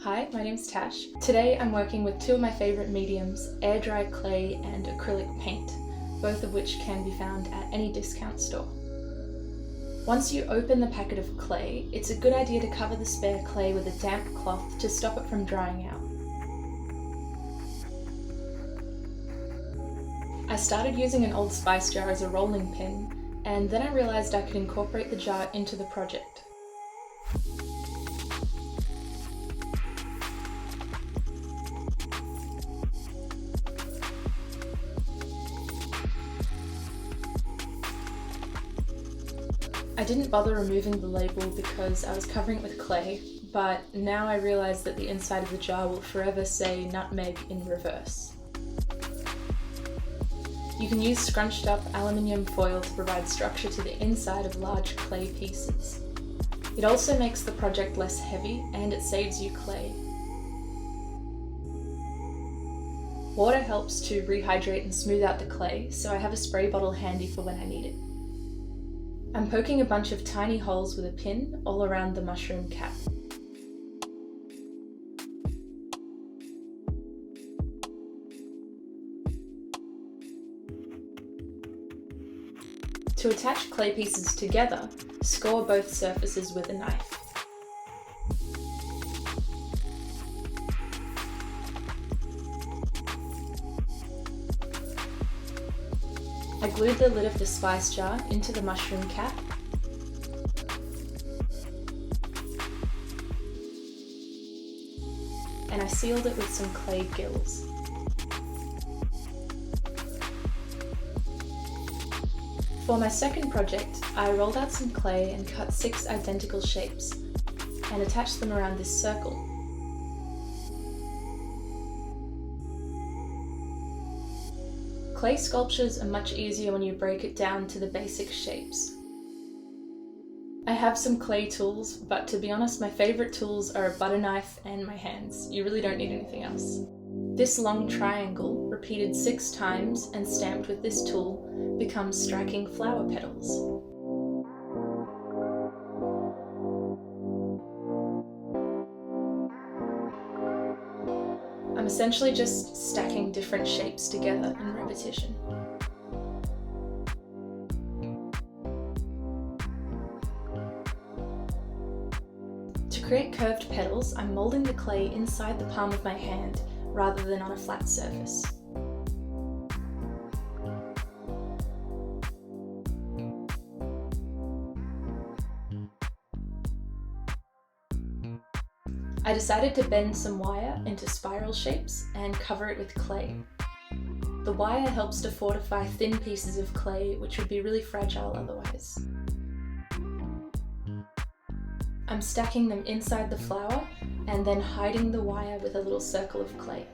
Hi, my name's Tash. Today I'm working with two of my favourite mediums, air dry clay and acrylic paint, both of which can be found at any discount store. Once you open the packet of clay, it's a good idea to cover the spare clay with a damp cloth to stop it from drying out. I started using an old spice jar as a rolling pin, and then I realised I could incorporate the jar into the project. I didn't bother removing the label because I was covering it with clay, but now I realise that the inside of the jar will forever say nutmeg in reverse. You can use scrunched up aluminium foil to provide structure to the inside of large clay pieces. It also makes the project less heavy and it saves you clay. Water helps to rehydrate and smooth out the clay, so I have a spray bottle handy for when I need it. I'm poking a bunch of tiny holes with a pin all around the mushroom cap. To attach clay pieces together, score both surfaces with a knife. I glued the lid of the spice jar into the mushroom cap and I sealed it with some clay gills. For my second project, I rolled out some clay and cut 6 identical shapes and attached them around this circle. Clay sculptures are much easier when you break it down to the basic shapes. I have some clay tools, but to be honest, my favourite tools are a butter knife and my hands. You really don't need anything else. This long triangle, repeated 6 times and stamped with this tool, becomes striking flower petals. I'm essentially just stacking different shapes together in repetition. To create curved petals, I'm moulding the clay inside the palm of my hand rather than on a flat surface. I decided to bend some wire into spiral shapes and cover it with clay. The wire helps to fortify thin pieces of clay which would be really fragile otherwise. I'm stacking them inside the flower and then hiding the wire with a little circle of clay.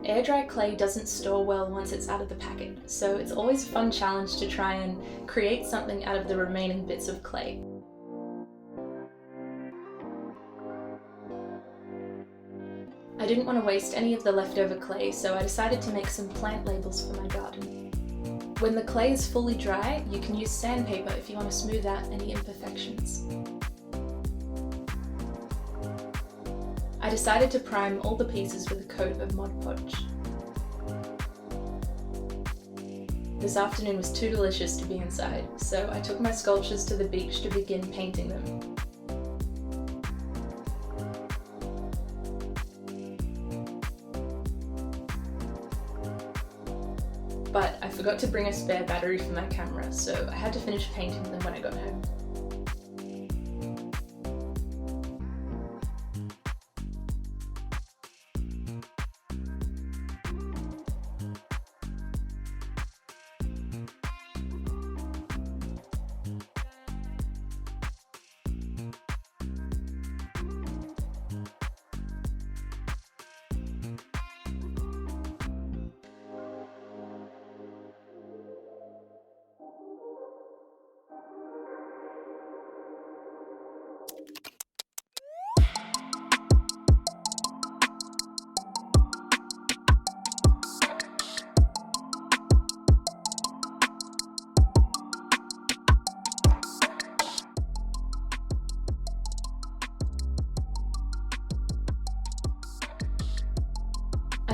Air dry clay doesn't store well once it's out of the packet, so it's always a fun challenge to try and create something out of the remaining bits of clay. I didn't want to waste any of the leftover clay, so I decided to make some plant labels for my garden. When the clay is fully dry, you can use sandpaper if you want to smooth out any imperfections. I decided to prime all the pieces with a coat of Mod Podge. This afternoon was too delicious to be inside, so I took my sculptures to the beach to begin painting them. But I forgot to bring a spare battery for my camera, so I had to finish painting them when I got home.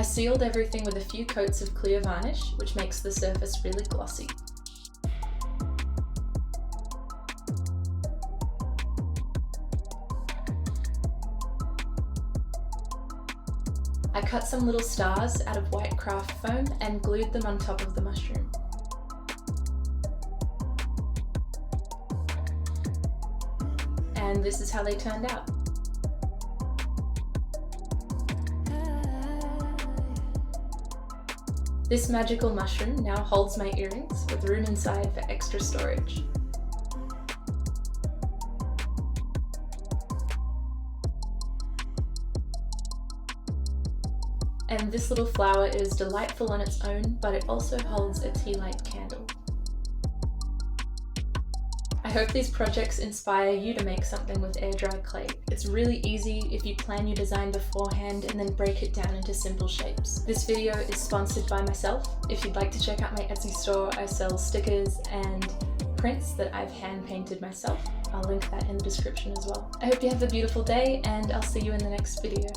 I sealed everything with a few coats of clear varnish, which makes the surface really glossy. I cut some little stars out of white craft foam and glued them on top of the mushroom. And this is how they turned out. This magical mushroom now holds my earrings with room inside for extra storage. And this little flower is delightful on its own, but it also holds a tea light candle. I hope these projects inspire you to make something with air-dried clay. It's really easy if you plan your design beforehand and then break it down into simple shapes. This video is sponsored by myself. If you'd like to check out my Etsy store, I sell stickers and prints that I've hand painted myself. I'll link that in the description as well. I hope you have a beautiful day, and I'll see you in the next video.